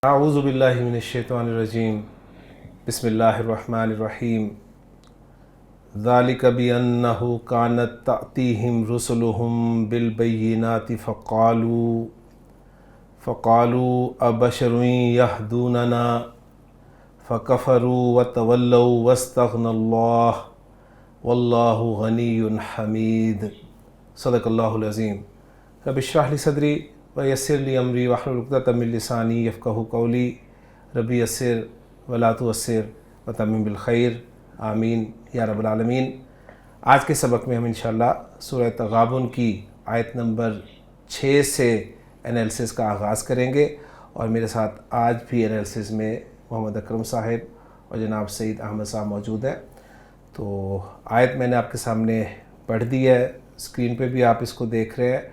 اعوذ باللہ من الشیطان الرجیم بسم اللہ الرحمن الرحیم ذالک بأنہ کانت تأتیہم رسلہم بالبینات فقالوا ابشر یہدوننا فکفروا وتولوا واستغنى اللہ واللہ غنی حمید صدق اللہ العظیم۔ رب اشرح لی صدری ویسر لی امری واحلل عقدۃ من لسانی یفقہوا قولی رب یسر ولا تعسر وتمم بالخیر آمین یا رب العالمین۔ آج کے سبق میں ہم انشاءاللہ سورہ تغابن کی آیت نمبر 6 سے انالیسس کا آغاز کریں گے، اور میرے ساتھ آج بھی انالیسس میں محمد اکرم صاحب اور جناب سعید احمد صاحب موجود ہیں۔ تو آیت میں نے آپ کے سامنے پڑھ دی ہے، اسکرین پہ بھی آپ اس کو دیکھ رہے ہیں،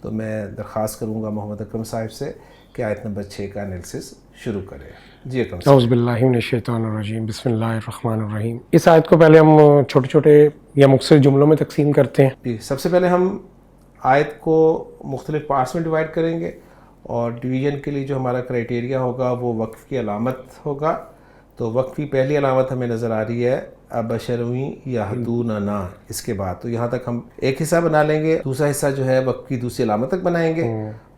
تو میں درخواست کروں گا محمد اکرم صاحب سے کہ آیت نمبر 6 کا انالیسس شروع کریں۔ جی اکرم صاحب۔ اعوذ باللہ من الشیطان الرجیم بسم اللہ الرحمن الرحیم۔ اس آیت کو پہلے ہم چھوٹے چھوٹے یا مختصر جملوں میں تقسیم کرتے ہیں۔ جی، سب سے پہلے ہم آیت کو مختلف پارٹس میں ڈیوائڈ کریں گے، اور ڈویژن کے لیے جو ہمارا کرائٹیریا ہوگا وہ وقف کی علامت ہوگا۔ تو وقف کی پہلی علامت ہمیں نظر آ رہی ہے ابشرویں یہدوننا، اس کے بعد تو یہاں تک ہم ایک حصہ بنا لیں گے، دوسرا حصہ جو ہے وقف کی دوسری علامت تک بنائیں گے،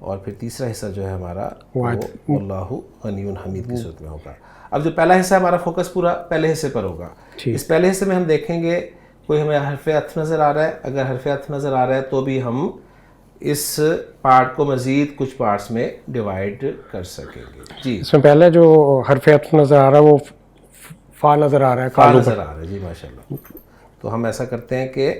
اور پھر تیسرا حصہ جو ہے ہمارا وہ اللہ غنی حمید کی صورت میں ہوگا۔ اب جو پہلا حصہ ہمارا فوکس پورا پہلے حصے پر ہوگا۔ اس پہلے حصے میں ہم دیکھیں گے کوئی ہمیں حرف عطف نظر آ رہا ہے، اگر حرف عطف نظر آ رہا ہے تو بھی ہم اس پارٹ کو مزید کچھ پارٹس میں ڈیوائیڈ کر سکیں گے۔ جی، اس میں پہلے جو حرف عطف نظر آ رہا ہے وہ فا نظر آ رہا ہے، فا نظر آ رہا ہے۔ جی ماشاءاللہ۔ تو ہم ایسا کرتے ہیں کہ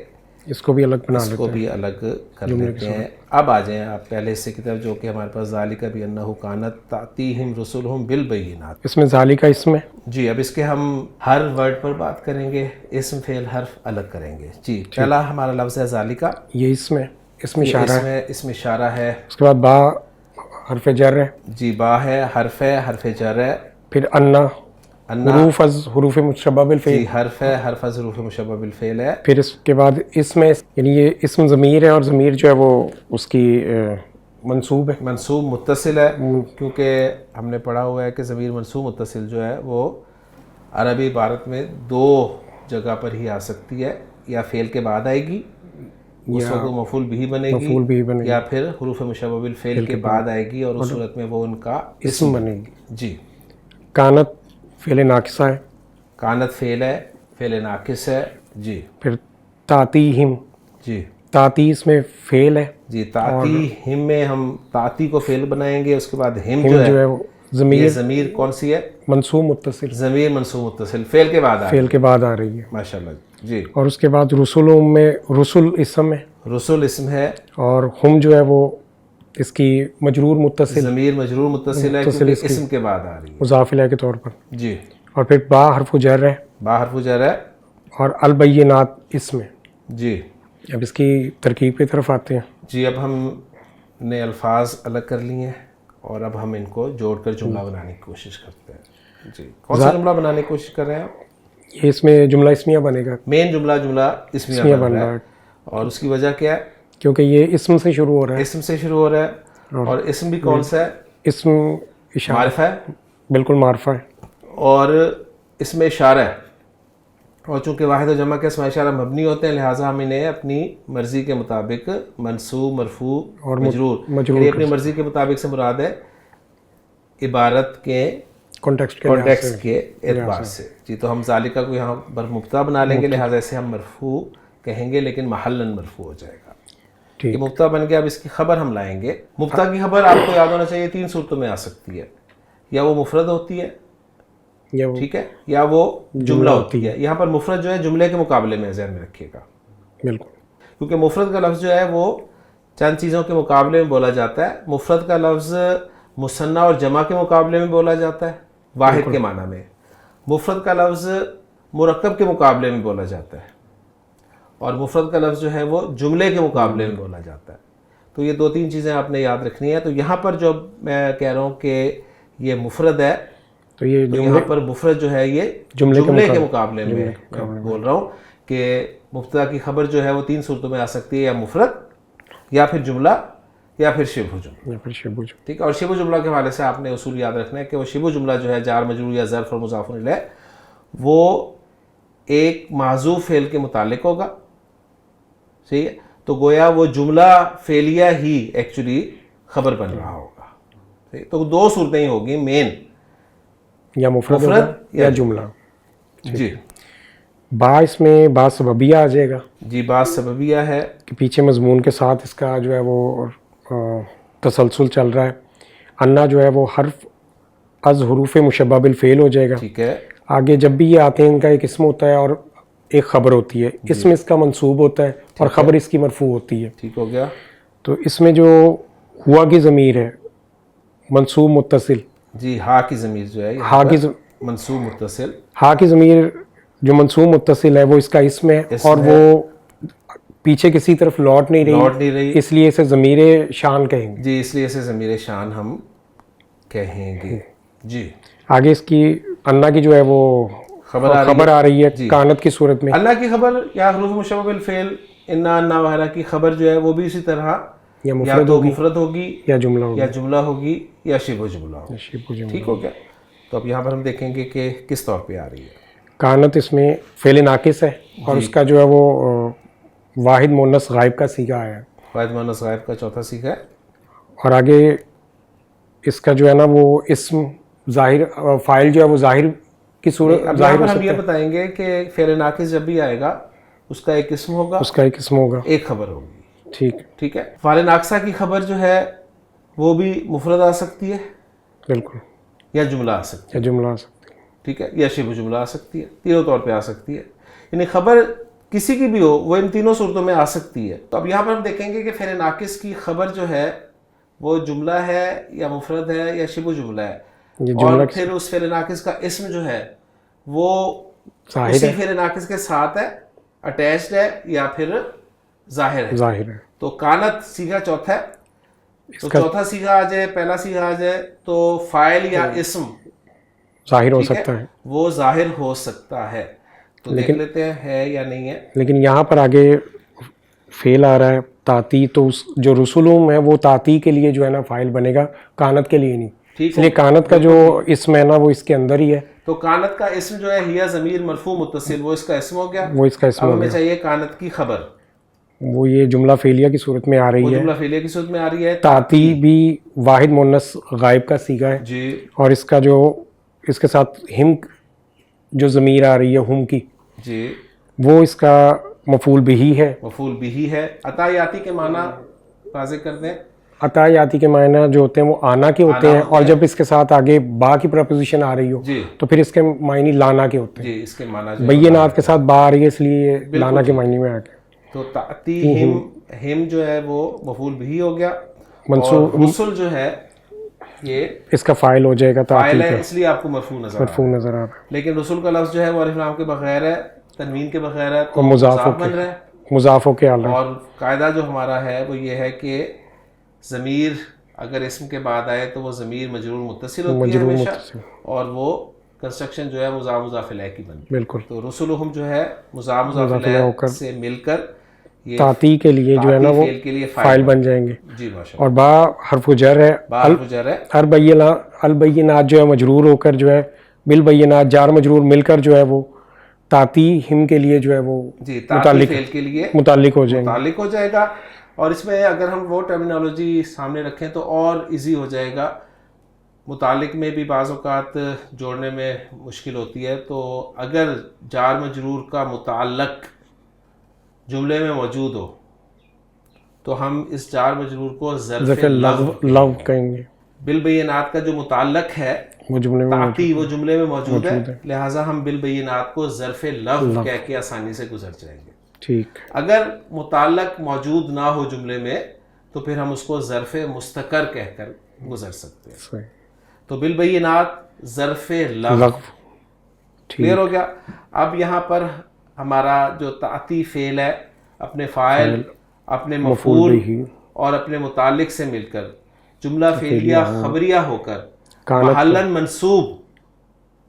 اس کو بھی الگ بنا لیتے ہیں، اس کو بھی الگ کر لیتے ہیں۔ اب آ جائیں آپ پہلے حصے کی طرف، جو کہ ہمارے پاس ذالک بأنہ کانت تأتیہم رسلہم بالبینات۔ اس میں ذالک اسم ہے۔ جی، اب اس کے ہم ہر ورڈ پر بات کریں گے، اسم فعل حرف الگ کریں گے۔ جی، پہلا ہمارا لفظ ہے ذالک، یہ اسم ہے، اسم اشارہ ہے۔ اسم اشارہ ہے۔ اس کے بعد با حرف جر ہے۔ جی، با ہے، حرف جر ہے۔ پھر انا حروف از حروف مشبہ بالفعل۔ جی، حرف ہے، حرف از حروف مشبہ بالفعل ہے۔ پھر اس کے بعد اسم ہے، یعنی یہ اسم ضمیر ہے، اور ضمیر جو ہے وہ اس کی منصوب ہے، منصوب متصل ہے، کیونکہ ہم نے پڑھا ہوا ہے کہ ضمیر منصوب متصل جو ہے وہ عربی عبارت میں دو جگہ پر ہی آ سکتی ہے، یا فعل کے بعد آئے گی اس وقت مفعول بھی بنے گی، یا پھر حروف مشبہ بالفعل کے بعد آئے گی، اور اس صورت میں وہ ان کا اسم بنے گی۔ جی، کانت فعل ناقصہ ہے۔ کانت فعل ہے، فعل ناقص ہے۔ جی، پھر تاتیہم، جی تاتی اس میں فعل ہے۔ جی، تاتی ہم میں ہم تاتی کو فعل بنائیں گے، اس کے بعد ہم جو جو ہے وہ ضمیر ضمیر کون سی ہے؟ منصوب متصل، ضمیر منصوب متصل، فعل کے بعد فعل کے بعد آ رہی ہے۔ ماشاءاللہ۔ جی، اور اس کے بعد رسولوں میں رسول اسم ہے، رسول اسم ہے، اور ہم جو ہے وہ اس کی مجرور متصل، ضمیر مجرور متصل ہے کیونکہ اسم کے بعد آ رہی ہے۔ مضاف الیہ کے طور پر۔ جی، اور پھر با حرف جر ہے، با حرف جر ہے۔ اور البینات اسم ہے۔ جی، اب اس کی ترکیب کی طرف آتے ہیں۔ جی، اب ہم نے الفاظ الگ کر لیے ہیں، اور اب ہم ان کو جوڑ کر جملہ بنانے کی کوشش کرتے ہیں۔ جی، کون سا جملہ بنانے کی کوشش کر رہے ہیں آپ؟ یہ اس میں جملہ اسمیہ بنے گا، مین جملہ اسمیہ بن رہا ہے، اور اس کی وجہ کیا ہے؟ کیونکہ یہ اسم سے شروع ہو رہا ہے، اسم سے شروع ہو رہا ہے، اور اسم بھی کون سا ہے؟ اسم اشارہ، معرفہ ہے، بالکل معرفہ ہے، اور اس میں اشارہ ہے، اور چونکہ واحد و جمع کے اسماء اشارہ مبنی ہوتے ہیں، لہٰذا ہم انہیں اپنی مرضی کے مطابق منصوب، مرفوع اور مجرور، یعنی اپنی مرضی کے مطابق سے مراد ہے عبارت کے کانٹیکسٹ کے اعتبار سے۔ جی، تو ہم ذالکہ کو یہاں پر مبتدا بنا لیں گے، لہٰذا اسے ہم مرفوع کہیں گے، لیکن محلاً مرفوع ہو جائے گا۔ یہ مبتدا بن گیا۔ اب اس کی خبر ہم لائیں گے۔ مبتدا کی خبر آپ کو یاد ہونا چاہیے 3 صورتوں میں آ سکتی ہے، یا وہ مفرد ہوتی ہے، ٹھیک ہے، یا وہ جملہ ہوتی ہے۔ یہاں پر مفرد جو ہے جملے کے مقابلے میں ذہن میں رکھیے گا، بالکل، کیونکہ مفرد کا لفظ جو ہے وہ چند چیزوں کے مقابلے میں بولا جاتا ہے۔ مفرد کا لفظ مثنیٰ اور جمع کے مقابلے میں بولا جاتا ہے، واحد کے معنی میں۔ مفرد کا لفظ مرکب کے مقابلے میں بولا جاتا ہے، اور مفرد کا لفظ جو ہے وہ جملے کے مقابلے میں بولا جاتا ہے۔ تو یہ 2-3 چیزیں آپ نے یاد رکھنی ہے۔ تو یہاں پر جو میں کہہ رہا ہوں کہ یہ مفرد ہے، تو یہاں پر مفرد جو ہے یہ جملے کے مقابلے میں بول رہا ہوں کہ مبتدا کی خبر جو ہے وہ 3 صورتوں میں آ سکتی ہے، یا مفرد، یا پھر جملہ، یا پھر شبہ جملہ. یا پھر شبہ جملہ. ٹھیک ہے. اور شبہ جملہ کے حوالے سے آپ نے اصول یاد رکھنا ہے کہ وہ شبہ جملہ جو ہے جار مجرور یا ظرف اور مضاف الیہ وہ ایک محذوف فعل کے متعلق ہوگا. صحیح ہے. تو گویا وہ جملہ فعلیہ ہی ایکچولی خبر بن رہا ہوگا. تو دو صورتیں ہی ہوگی مین, یا مفرد یا جملہ. جی. با اس میں با سببیہ آ جائے گا. جی با سببیہ ہے کہ پیچھے مضمون کے ساتھ اس کا جو ہے وہ تسلسل چل رہا ہے. انا جو ہے وہ حرف از حروف مشبہ بالفعل ہو جائے گا. ٹھیک ہے. آگے جب بھی یہ آتے ہیں ان کا ایک اسم ہوتا ہے اور ایک خبر ہوتی ہے. اسم اس کا منصوب ہوتا ہے اور خبر اس کی مرفوع ہوتی ہے. ٹھیک ہو گیا. تو اس میں جو ہوا کی ضمیر ہے منصوب متصل. جی ہا کی ضمیر جو ہے ہا کی منصوب متصل. ہا کی ضمیر جو منصوب متصل ہے وہ اس کا اسم ہے اور وہ پیچھے کسی طرف لوٹ نہیں رہی, اس لیے اسے ضمیر شان کہیں گے. جی اس لیے اسے ضمیر شان ہم کہیں گے. جی آگے اس کی انا کی جو ہے وہ خبر آ رہی ہے کانت کی صورت میں. اللہ کی خبر یا حروف مشبہ بالفعل انا انا وغیرہ کی خبر جو ہے وہ بھی اسی طرح یا مفرد ہوگی یا جملہ ہوگی یا شبہ جملہ ہوگی. ٹھیک ہو گیا. تو اب یہاں پر ہم دیکھیں گے کہ کس طور پہ آ رہی ہے. کانت اس میں فعل ناقص ہے اور اس کا جو ہے وہ واحد مؤنث غائب کا صیغہ ہے. واحد مؤنث غائب کا چوتھا صیغہ ہے. اور آگے اس کا جو ہے نا وہ اسم ظاہر فاعل جو ہے وہ ظاہر کی صورت ظاہر ہو ہم سکتا یہ ہے. بتائیں گے کہ فعل ناقص جب بھی آئے گا اس کا ایک اسم ہوگا, اس کا ایک اسم ہوگا, ایک خبر ہوگی. ٹھیک ہے. فعل ناقصہ کی خبر جو ہے وہ بھی مفرد آ سکتی ہے بالکل, یا جملہ آ سکتی ہے. ٹھیک ہے. یا شبہ جملہ آ سکتی ہے. تینوں طور پہ آ سکتی ہے. یعنی خبر کسی کی بھی ہو وہ ان تینوں صورتوں میں آ سکتی ہے. تو اب یہاں پر ہم دیکھیں گے کہ فعل ناقص کی خبر جو ہے وہ جملہ ہے یا مفرد ہے یا شبہ جملہ ہے, اور پھر اس فعل ناقص کا اسم جو ہے وہ اسی فعل ناقص کے ساتھ ہے, اٹیچڈ ہے یا پھر ظاہر ہے. تو کانت صیغہ چوتھا ہے. تو چوتھا صیغہ آ جائے, پہلا صیغہ آ جائے تو فاعل یا اسم ظاہر ہو سکتا ہے, وہ ظاہر ہو سکتا ہے. تو دیکھ لیتے ہیں ہے یا نہیں ہے. لیکن یہاں پر آگے فعل آ رہا ہے تاتی, تو جو رسولوم ہے وہ تاتی کے لیے جو ہے نا فاعل بنے گا, کانت کے لیے نہیں. اس لیے کانت کا جو اسم ہے نا وہ اس کے اندر ہی ہے. تو کانت کا اسم جو ہے ہیا ضمیر مرفوع متصل, وہ اس کا اسم ہو گیا. وہ اس کا اسم اب ہمیں چاہیے کانت کی خبر, وہ یہ جملہ فعلیہ کی صورت میں آ رہی ہے. جملہ فعلیہ کی صورت میں آ رہی ہے. تاتی بھی واحد مؤنث غائب کا صیغہ ہے. جی. اور اس کا جو اس کے ساتھ ہم جو ضمیر آ رہی ہے ہم کی, جی وہ اس کا مفعول بہی ہے. مفعول بہی ہے. عطا یاتی کے معنی واضح کر دیں. عطا یاتی کے معنی جو ہوتے ہیں وہ آنا کے ہوتے ہیں, اور جب اس کے ساتھ آگے با کی پرپوزیشن آ رہی ہو تو پھر اس کے معنی لانا کے ہوتے ہیں. جی اس کے معنی بینات کے ساتھ با آ رہی ہے اس لیے لانا کے معنی میں آ گیا. تو تاتی ہم جو ہے وہ مفعول بہی ہو گیا. منصوب رسل جو ہے یہ اس کا فاعل ہو جائے گا, فاعل ہے اس لیے آپ کو مرفوع نظر آ رہا ہے. لیکن رسول کا لفظ جو ہے وہ الف لام کے بغیر ہے, تنوین کے بغیر ہے, تو مضاف بن رہا ہے. مضاف ہو کے آ رہا ہے. اور قاعدہ جو ہمارا ہے وہ یہ ہے کہ ضمیر اگر اسم کے بعد آئے تو وہ ضمیر مجرور متصل ہوتی ہے ہمیشہ, اور وہ کنسٹرکشن جو ہے مضاف مضاف الیہ کی بنتی ہے. بالکل. تو رسولہم جو ہے مضاف مضاف الیہ سے مل کر تاتی کے لیے جو ہے نا وہ فاعل بن جائیں گے. جی ماشاء اور با حرف جر ہے. البینات جو ہے مجرور ہو کر جو ہے بالبینات جار مجرور مل کر جو ہے وہ تاتی ہم کے لیے جو ہے وہ متعلق ہو جائے گا. اور اس میں اگر ہم وہ ٹرمینالوجی سامنے رکھیں تو اور ایزی ہو جائے گا. متعلق میں بھی بعض اوقات جوڑنے میں مشکل ہوتی ہے. تو اگر جار مجرور کا متعلق جملے میں موجود ہو تو ہم اس جار مجرور کو ظرف لغو کہیں گے. بالبینات کا جو متعلق ہے وہ جملے میں موجود ہے, لہٰذا ہم بالبینات کو ظرف لغو کہہ کے آسانی سے گزر جائیں گے. ٹھیک. اگر متعلق موجود نہ ہو جملے میں تو پھر ہم اس کو ظرف مستقر کہہ کر گزر سکتے ہیں. تو بالبینات ظرف لغو. کلیئر ہو گیا. اب یہاں پر ہمارا جو تاتی فعل ہے اپنے فاعل, اپنے مفعول اور اپنے متعلق سے مل کر جملہ فعلیہ خبریہ ہو کر محلن منصوب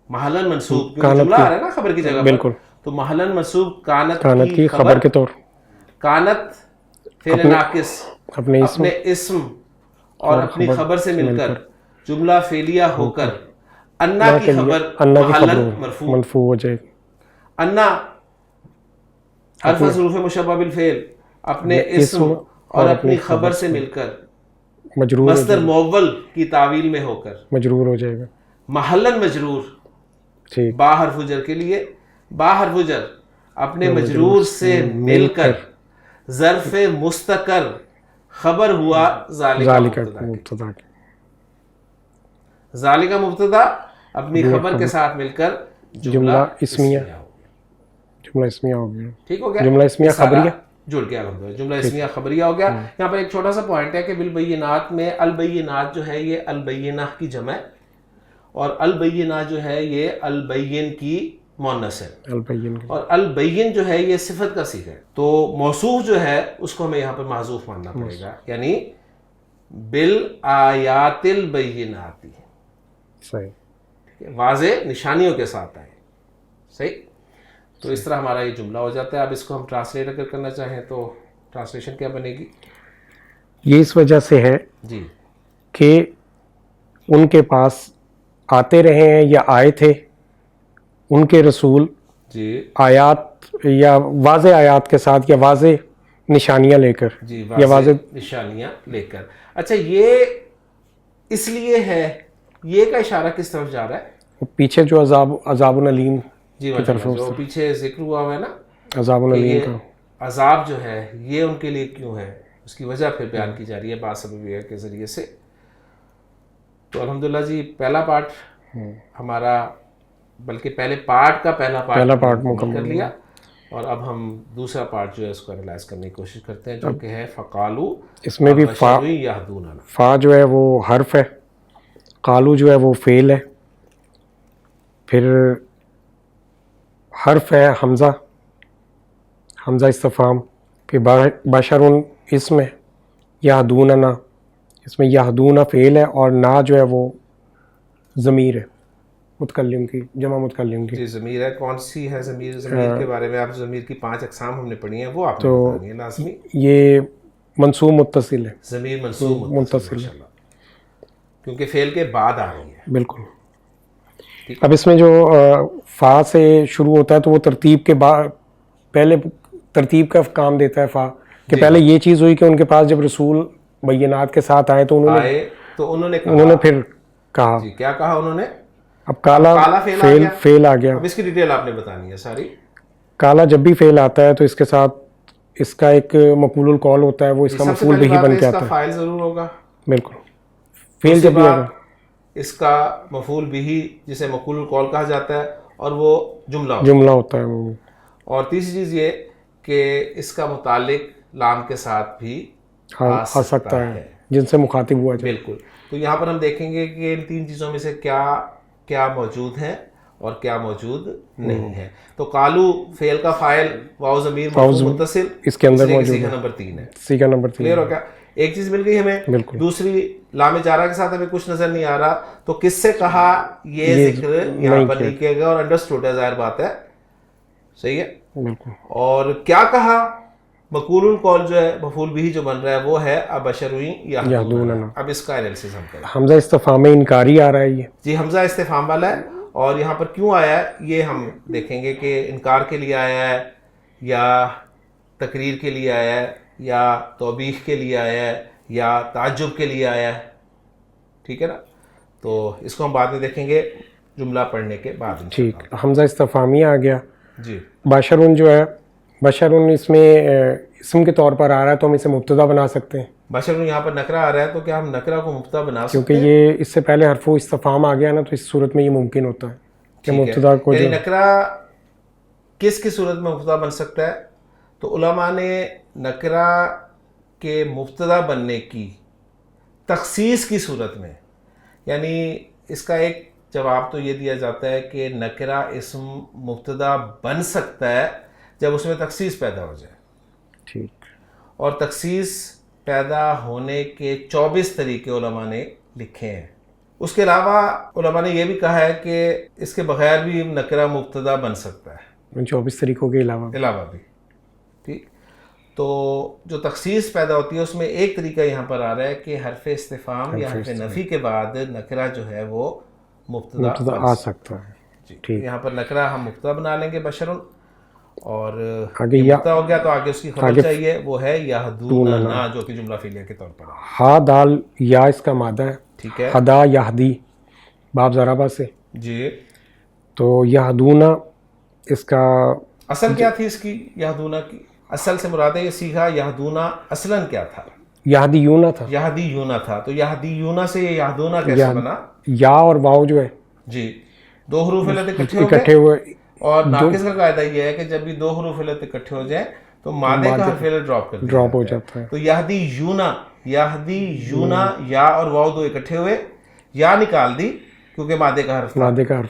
کیونکہ جملہ آ رہا ہے نا خبر کی جگہ پر, تو محلن منصوب کانت کی خبر کے طور. کانت فعل ناقص اپنے اسم اور اپنی خبر سے مل کر جملہ فعلیہ ہو کر انا کی خبر محلاً مرفوع ہو جائے گی. انا حرف ظروف مشبہ بالفعل اپنے اسم اور اپنی خبر سے مل کر مجرور مصدر مؤول کی تعویل میں ہو کر مجرور ہو جائے گا. محلاً مجرور ٹھیک. با حرف جر کے لیے با حرف جر اپنے مجرور سے مل کر ظرف مستقر خبر ہوا ذالک مبتدا کی. ذالک مبتدا اپنی خبر کے ساتھ مل کر جملہ اسمیہ ہو گیا. ٹھیک ہو گیا. جملہ اسمیہ خبریہ جڑ گیا الحمدللہ. جملہ اسمیہ خبریہ ہو گیا. یہاں پر ایک چھوٹا سا پوائنٹ ہے کہ بالبینات میں البینات جو ہے یہ البینہ کی جمع ہے اور البینہ جو ہے یہ البین کی مؤنث ہے اور البین جو ہے یہ صفت کا صیغہ ہے. تو موصوف جو ہے اس کو ہمیں یہاں پر محذوف ماننا پڑے گا یعنی بالآیات البینات. صحیح. واضح نشانیوں کے ساتھ آئے. صحیح. تو اس طرح ہمارا یہ جملہ ہو جاتا ہے. اب اس کو ہم ٹرانسلیٹ اگر کرنا چاہیں تو ٹرانسلیشن کیا بنے گی؟ یہ اس وجہ سے ہے جی کہ ان کے پاس آتے رہے ہیں یا آئے تھے ان کے رسول جی آیات یا واضح آیات کے ساتھ یا واضح نشانیاں لے کر جی یا واضح نشانیاں لے کر. اچھا یہ اس لیے ہے یہ کا اشارہ کس طرف جا رہا ہے؟ پیچھے جو عذاب العلیم جی جو پیچھے ذکر ہوا ہوا ہے نا عذاب العلیم کا عذاب جو ہے یہ ان کے لیے کیوں ہے اس کی وجہ پھر بیان کی جا رہی ہے باسببیہ کے ذریعے سے. تو الحمدللہ جی پہلا پارٹ ہمارا بلکہ پہلے پارٹ کا پہلا پارٹ مکمل کر لیا اور اب ہم دوسرا پارٹ جو ہے اس کو انالائز کرنے کی کوشش کرتے ہیں جو کہ ہے فقالو. اس میں بھی فا جو ہے وہ حرف ہے, قالو جو ہے وہ فعل ہے, پھر حرف ہے حمزہ استفہام, پھر بشرن اسم ہے, یہدوننا اس میں یہدونہ فعل ہے اور نا جو ہے وہ ضمیر ہے متکلم کی, جمع متکلم کی. جی ضمیر ہے. کون سی ہے ضمیر؟ ضمیر کے بارے میں آپ ضمیر کی 5 اقسام ہم نے پڑھی ہیں وہ آپ نے بتانی ہے لازمی. یہ منصوب متصل ہے, ضمیر منصوب متصل کیونکہ فعل کے بعد آ رہی ہے. بالکل. اب اس میں جو فا سے شروع ہوتا ہے تو وہ ترتیب کے بعد پہلے ترتیب کا کام دیتا ہے فا کہ پہلے یہ چیز ہوئی کہ ان کے پاس جب رسول بینات کے ساتھ آئے تو انہوں نے پھر کہا. جی کیا کہا انہوں نے؟ اب کالا فعل آ گیا. اب اس کی ڈیٹیل آپ نے بتانی ہے ساری. کالا جب بھی فعل آتا ہے تو اس کے ساتھ اس کا ایک مفعول القول ہوتا ہے, وہ اس کا مفعول بھی بن کے آتا ہے. فاعل ضرور ہوگا. بالکل. فعل جب بھی ہوگا اس کا مفعول بھی جسے مفعول القول کہا جاتا ہے اور وہ جملہ ہوتا ہے. اور تیسری چیز یہ کہ اس کا متعلق لام کے ساتھ بھی آ سکتا ہے جن سے مخاطب ہوا جائے. بالکل. تو یہاں پر ہم دیکھیں گے کہ ان 3 چیزوں میں سے کیا موجود ہے اور کیا موجود نہیں ہے. تو قالو فعل کا فاعل واو ضمیر مرفوع متصل اس کے اندر موجود سیغہ نمبر 3 ہے. سیغہ نمبر 3 کلیئر ہو گیا. ایک چیز مل گئی ہمیں. دوسری لام جارہ کے ساتھ ہمیں کچھ نظر نہیں آ رہا تو کس سے کہا یہ ذکر یہاں پر نہیں کیا گیا اور انڈرسٹوڈ ہے, ظاہر بات ہے. صحیح ہے. بالکل. اور کیا کہا مقول القول جو ہے مفعول بھی جو بن رہا ہے وہ ہے ابشر یہدوننا. اب اس کا انالیسس ہم کریں. حمزہ استفہام انکاری آ رہا ہے یہ. جی حمزہ استفہام والا ہے اور یہاں پر کیوں آیا ہے یہ ہم دیکھیں گے کہ انکار کے لیے آیا ہے یا تقریر کے لیے آیا ہے یا توبیخ کے لیے آیا ہے یا تعجب کے لیے آیا ہے. ٹھیک ہے نا. تو اس کو ہم بعد میں دیکھیں گے جملہ پڑھنے کے بعد. ٹھیک. حمزہ استفہامی آ گیا. جی بشرن جو ہے بشرن اس میں اسم کے طور پر آ رہا ہے تو ہم اسے مبتدا بنا سکتے ہیں. بشرن یہاں پر نکرہ آ رہا ہے تو کیا ہم نکرہ کو مبتدا بنا سکتے ہیں؟ کیونکہ یہ اس سے پہلے حرف استفہام آ گیا نا تو اس صورت میں یہ ممکن ہوتا ہے کہ مبتدا کو یعنی نکرہ کس کی صورت میں مبتدا بن سکتا ہے؟ تو علماء نے نکرہ کے مبتدا بننے کی تخصیص کی صورت میں, یعنی اس کا ایک جواب تو یہ دیا جاتا ہے کہ نکرہ اسم مبتدا بن سکتا ہے جب اس میں تخصیص پیدا ہو جائے. ٹھیک. اور تخصیص پیدا ہونے کے 24 طریقے علماء نے لکھے ہیں. اس کے علاوہ علماء نے یہ بھی کہا ہے کہ اس کے بغیر بھی نکرہ مبتدا بن سکتا ہے. 24 طریقوں کے علاوہ بھی. ٹھیک. تو جو تخصیص پیدا ہوتی ہے اس میں ایک طریقہ یہاں پر آ رہا ہے کہ حرف استفہام یا حرف نفی کے بعد نکرہ جو ہے وہ مبتدا آ سکتا ہے. جی یہاں پر نکرہ ہم مبتدا بنا لیں گے بشرن، اور آگے مبتدا ہو گیا تو آگے اس کی خبر چاہیے، وہ ہے یہدوننا، جو کہ جملہ فعلیہ کے طور پر ہے. ہا دال یا اس کا مادہ ہے، ٹھیک ہے. ہدا یہدی باب ضربہ سے. جی تو یہدونا اس کا اصل کیا تھی اس کی یہدونا کی؟ اصل سے مراد ہے یہ سیکھا یہدونا اصلاً کیا تھا؟ یہدیونا تھا. یہدیونا تھا. تو یہدیونا سے یہ یہدونا کیسے بنا؟ یا اور واو جو ہے جی دو حروف علت اکٹھے ہوئے. اور ناقص کا قاعدہ یہ ہے کہ جب بھی دو حروف علت اکٹھے ہو جائیں تو مادے کا حرف علت ڈراپ ہو جاتا ہے. تو یہدیونا یا اور واو دو اکٹھے ہوئے، یا نکال دی کیونکہ مادے کا حرف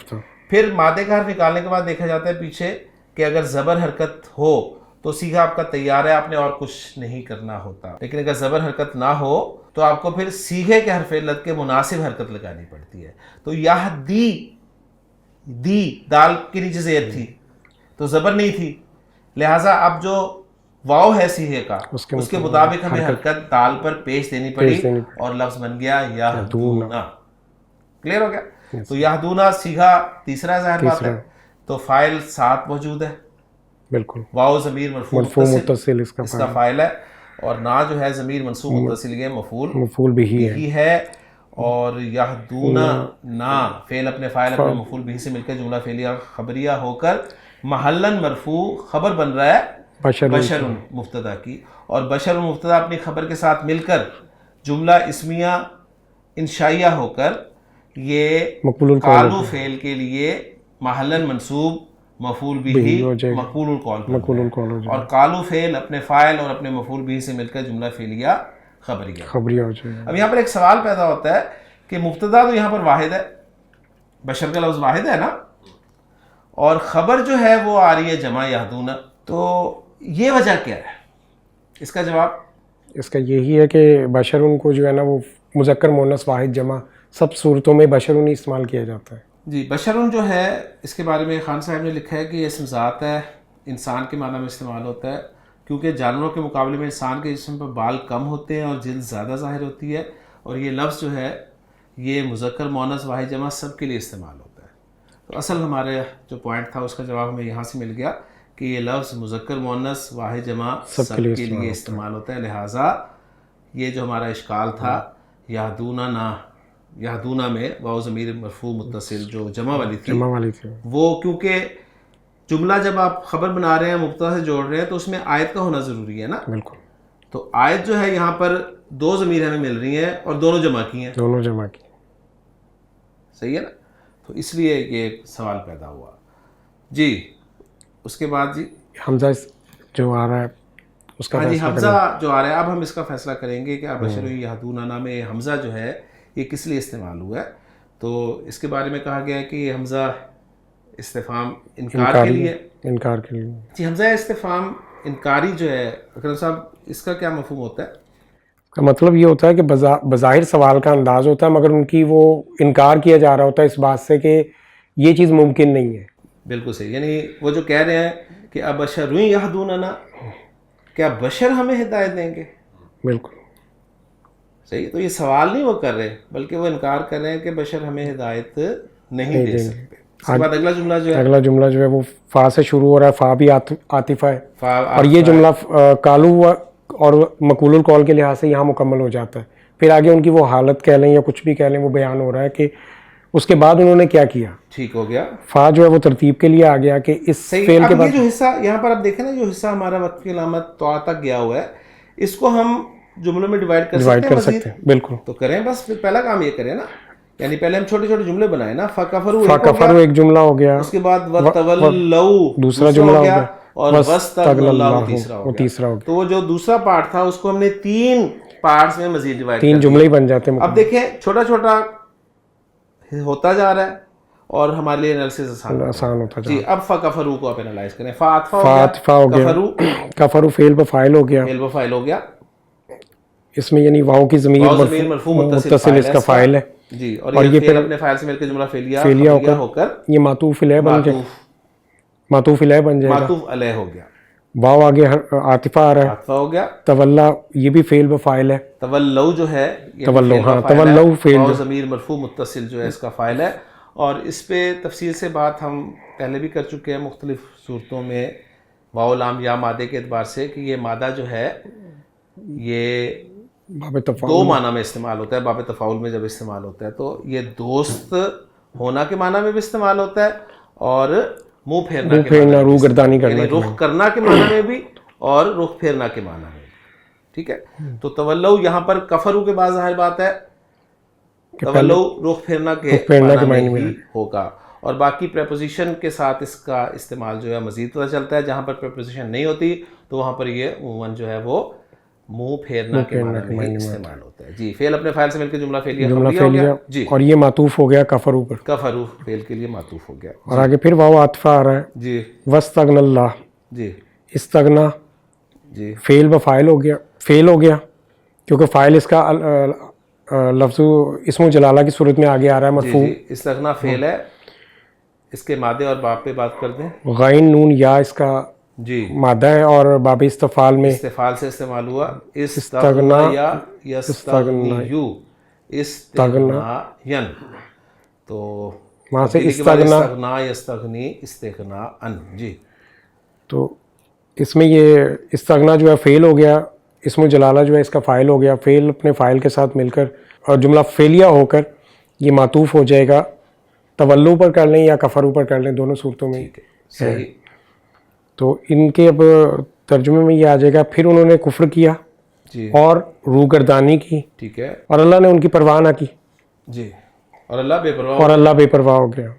تھا. پھر مادے کا حرف نکالنے کے بعد دیکھا جاتا ہے پیچھے کہ اگر زبر حرکت ہو تو سیکھا آپ کا تیار ہے، آپ نے اور کچھ نہیں کرنا ہوتا. لیکن اگر زبر حرکت نہ ہو تو آپ کو پھر سیغے کے حرف علت کے مناسب حرکت لگانی پڑتی ہے. تو دی دال کے نیچے زیر تھی تو زبر نہیں تھی، لہٰذا اب جو واو ہے سیغے کا اس کے مطابق ہمیں حرکت دال پر پیش دینی پڑی اور لفظ بن گیا یہدونا. کلیئر ہو گیا؟ تو یہدونا سیغا تیسرا ظاہر بات ہے. تو فاعل ساتھ موجود ہے، بالکل. واو ضمیر مرفوع متصل اس کا فاعل ہے، اور نا جو ہے ضمیر منصوب متصل یہ مفعول بھی ہے. اور یہدونا نا فعل اپنے فاعل اپنے مفعول بھی سے مل کے جملہ فعلیہ خبریہ ہو کر محلن مرفوع خبر بن رہا ہے بشر مبتدا کی، اور بشر مبتدا اپنی خبر کے ساتھ مل کر جملہ اسمیہ انشائیہ ہو کر یہ قالو فعل کے لیے محلن منصوب مفعول بھی مقبول القول، اور قالو فعل اپنے فاعل اور اپنے مفعول بھی سے مل کر جملہ فعلیہ خبریہ ہو جائے. اب یہاں پر ایک سوال پیدا ہوتا ہے کہ مبتدا تو یہاں پر واحد ہے، بشر کا لفظ واحد ہے نا، اور خبر جو ہے وہ آ رہی ہے جمع یہدونا، تو یہ وجہ کیا ہے؟ اس کا جواب اس کا یہی ہے کہ بشرن کو جو ہے نا وہ مذکر مؤنث واحد جمع سب صورتوں میں بشرن ہی استعمال کیا جاتا ہے. جی بشرن جو ہے اس کے بارے میں خان صاحب نے لکھا ہے کہ یہ اسم ذات ہے، انسان کے معنی میں استعمال ہوتا ہے کیونکہ جانوروں کے مقابلے میں انسان کے جسم پر بال کم ہوتے ہیں اور جلد زیادہ ظاہر ہوتی ہے، اور یہ لفظ جو ہے یہ مذکر مؤنث واحد جمع سب کے لیے استعمال ہوتا ہے. تو اصل ہمارے جو پوائنٹ تھا اس کا جواب ہمیں یہاں سے مل گیا کہ یہ لفظ مذکر مؤنث واحد جمع سب کے لیے استعمال ہوتا ہے. لہٰذا یہ جو ہمارا اشکال تھا یہدونا میں واو ضمیر مرفوع متصل جو جمع والی تھی وہ کیونکہ جملہ جب آپ خبر بنا رہے ہیں مبتدا سے جوڑ رہے ہیں تو اس میں آیت کا ہونا ضروری ہے نا. بالکل. تو آیت جو ہے یہاں پر دو ضمیر ہمیں مل رہی ہیں اور دونوں جمع کی ہیں. صحیح ہے نا. تو اس لیے یہ سوال پیدا ہوا. جی اس کے بعد جی حمزہ جو آ رہا ہے اس کا جی حمزہ جو آ رہا ہے اب ہم اس کا فیصلہ کریں گے کہ بشر یہدونا میں حمزہ جو ہے یہ کس لیے استعمال ہوا ہے. تو اس کے بارے میں کہا گیا ہے کہ یہ حمزہ استفہام انکار کے لیے جی حمزہ استفہام انکاری جو ہے اکرم صاحب اس کا کیا مفہوم ہوتا ہے؟ کا مطلب یہ ہوتا ہے کہ بظاہر سوال کا انداز ہوتا ہے مگر ان کی وہ انکار کیا جا رہا ہوتا ہے اس بات سے کہ یہ چیز ممکن نہیں ہے. بالکل صحیح. یعنی وہ جو کہہ رہے ہیں کہ ابشر یہدوننا، کیا بشر ہمیں ہدایت دیں گے؟ بالکل صحیح. تو یہ سوال نہیں وہ کر رہے بلکہ وہ انکار کر رہے ہیں کہ بشر ہمیں ہدایت نہیں دے سکتے. اس کے بعد اگلا جملہ جو ہے وہ فا سے شروع ہو رہا ہے، فا بھی عاطفہ ہے، اور یہ جملہ کالو اور مقول القول کے لحاظ سے یہاں مکمل ہو جاتا ہے. پھر آگے ان کی وہ حالت کہہ لیں یا کچھ بھی کہہ لیں وہ بیان ہو رہا ہے کہ اس کے بعد انہوں نے کیا کیا. ٹھیک ہو گیا. فا جو ہے وہ ترتیب کے لیے آ گیا کہ اس فعل کے بعد جو حصہ یہاں پر آپ دیکھیں نا، جو حصہ ہمارا وقت کی علامت تو تک گیا ہوا ہے اس کو ہم جملوں میں ڈیوائڈ کر سکتے ہیں. بالکل. تو کریں بس پہلا کام یہ کریں نا، یعنی پہلے ہم چھوٹے چھوٹے جملے بنائے نا. فکفروا ایک جملہ ہو گیا، اس کے بعد وتولوا دوسرا جملہ ہو گیا، اور واستغنوا تیسرا ہو گیا. تو وہ جو دوسرا پارٹ تھا اس کو ہم نے 3 پارٹس میں مزید ڈیوائڈ کر دیا. 3 جملے ہی بن جاتے ہیں. اب دیکھیں چھوٹا چھوٹا ہوتا جا رہا ہے اور ہمارے لیے انالیسس آسان ہوتا جا رہا ہے. جی اب فکفروا کو آپ انالائز کریں. فاتفا ہو گیا، کفروا فعل فاعل ہو گیا، اس میں یعنی واو کی ضمیر مرفوع متصل اس کا فاعل ہے جی، اور یہ پھر اپنے فاعل سے مل کے جملہ فعلیہ ہو کر یہ معطوف علیہ بن جائے، معطوف علیہ ہو گیا. واو آگے عاطفہ آ رہا ہے. عاطفہ ہو گیا. تولا یہ بھی فعل بفاعل ہے. تولو جو ہے تولو، ہاں تولو فعل ضمیر مرفوع متصل جو ہے اس کا فاعل ہے. اور اس پہ تفصیل سے بات ہم پہلے بھی کر چکے ہیں مختلف صورتوں میں واو لام یا مادے کے اعتبار سے کہ یہ مادہ جو ہے یہ باب تفاعل دو معنی میں استعمال ہوتا ہے. باب تفاعل میں جب استعمال ہوتا ہے تو یہ دوست ہونا کے معنی میں بھی استعمال ہوتا ہے اور منہ پھیرنا کے معنی میں روح گردانی کرنا، یعنی رخ کرنا کے معنی میں بھی اور رخ پھیرنا کے معنی میں بھی. ٹھیک ہے. تو تولو یہاں پر کفرو کے بعد ظاہر بات ہے تولو رخ پھیرنا کے معنی میں ہی ہوگا. اور باقی پریپوزیشن کے ساتھ اس کا استعمال جو ہے مزید پتہ چلتا ہے. جہاں پر پریپوزیشن نہیں ہوتی تو وہاں پر یہ عموماً جو ہے وہ منہ پھیرنا کے معنی میں استعمال ہوتا ہے. جی فعل اپنے فاعل سے مل کے جملہ فعلیہ ہو گیا. جی اور یہ معطوف ہو گیا کفرو پر. کفرو فعل کے لیے معطوف ہو گیا. اور آگے پھر واو عاطفہ آ رہا ہے. جی واستغنى اللہ. جی استغنا جی فعل بفاعل ہو گیا. فعل ہو گیا کیونکہ فاعل اس کا لفظ اسم و جلالہ کی صورت میں آگے آ رہا ہے مرفوع. جی استغنا فعل ہے. اس کے مادے اور باب پہ بات کر دیں. غین نون یا اس کا جی مادہ ہے اور باب استفعال میں استفعال سے استعمال ہوا. استغنا یا یستغنیو استغناین. تو وہاں سے استغنا یستغنی استغنا ان. جی تو اس میں یہ استغنا جو ہے فعل ہو گیا. اسم و جلالہ جو ہے اس کا فاعل ہو گیا. فعل اپنے فاعل کے ساتھ مل کر اور جملہ فعلیہ ہو کر یہ معطوف ہو جائے گا. تولو پر کر لیں یا کفرو پر کر لیں دونوں صورتوں میں صحیح. تو ان کے اب ترجمے میں یہ آ جائے گا پھر انہوں نے کفر کیا جی اور روگردانی کی. ٹھیک ہے. اور اللہ نے ان کی پرواہ نہ کی. جی اور اللہ بے پرواہ اور اللہ بے پرواہ ہو گیا.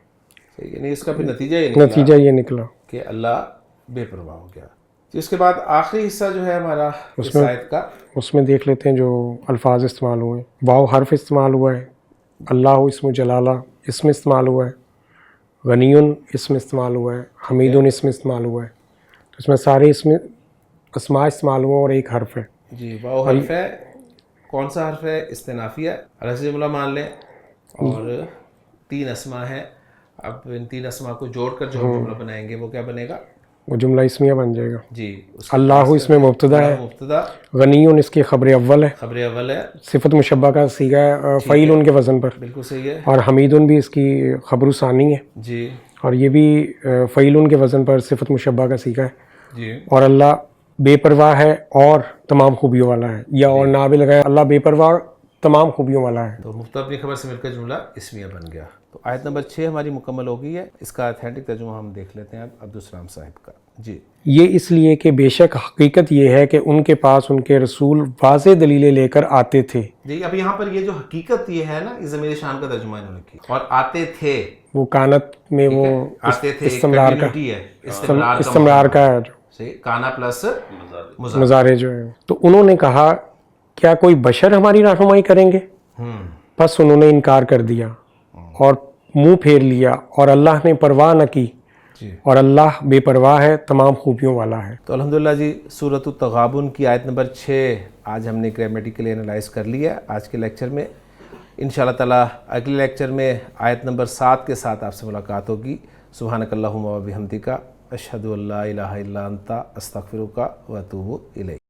یعنی اس کا پھر نتیجہ یہ نکلا کہ اللہ بے پرواہ ہو گیا. اس کے بعد آخری حصہ جو ہے ہمارا اس آیت کا اس میں دیکھ لیتے ہیں جو الفاظ استعمال ہوئے. واو حرف استعمال ہوا ہے. اللہ اسم جلالہ اسم استعمال ہوا ہے. غنیون اسم استعمال ہوا ہے. حمیدون اسم استعمال ہوا ہے. تو اس میں سارے اسماء استعمال ہوئے اور ایک حرف ہے. جی واو حرف ہے. کون سا حرف ہے؟ استنافی ہے. الگ سے جملہ مان لیں اور 3 اسماء ہیں. اب ان 3 اسماء کو جوڑ کر جو ہم جملہ بنائیں گے وہ کیا بنے گا؟ وہ جملہ اسمیہ بن جائے گا. جی اللہ اس میں مبتدا ہے. مبتدا. غنیون اس کی خبر اول ہے. خبر اول ہے. صفت مشبہ کا صیغہ ہے فعیل ان کے وزن پر. بالکل صحیح ہے. اور حمیدون بھی اس کی خبر ثانی ہے. جی اور یہ بھی فعیل ان کے وزن پر صفت مشبہ کا صیغہ ہے. جی اور اللہ بے پرواہ ہے اور تمام خوبیوں والا ہے. یا اور نہ بھی لگائے اللہ بے پرواہ تمام خوبیوں والا ہے. تو مبتدا اپنی خبر سے مل کر جملہ اسمیہ بن گیا. تو آیت نمبر 6 ہماری مکمل ہو گئی ہے. اس کا اتھینٹک ترجمہ ہم دیکھ لیتے ہیں اب عبدالسلام صاحب کا. جی یہ اس لیے کہ بے شک حقیقت یہ ہے کہ ان کے پاس ان کے رسول واضح دلیلیں لے کر آتے تھے. جی اب یہاں پر یہ جو حقیقت یہ ہے نا یہ ضمیر شان کا ترجمہ انہوں نے کیا. اور آتے تھے وہ کانت میں وہ آتے تھے استمرار کا ہے. استمرار کا ہے جو کانا پلس مضارع جو ہے. تو انہوں نے کہا کیا کوئی بشر ہماری رہنمائی کریں گے؟ بس انہوں نے انکار کر دیا اور منہ پھیر لیا اور اللہ نے پرواہ نہ کی. اور اللہ بے پرواہ ہے تمام خوبیوں والا ہے. تو الحمدللہ جی سورۃ التغابن کی آیت نمبر 6 آج ہم نے گرامیٹیکلی انالائز کر لیا آج کے لیکچر میں. انشاءاللہ تعالیٰ اگلے لیکچر میں آیت نمبر 7 کے ساتھ آپ سے ملاقات ہوگی. سبحانک اللہم و بحمدک اشہد ان لا الہ الا انت استغفرک و اتوب الیک.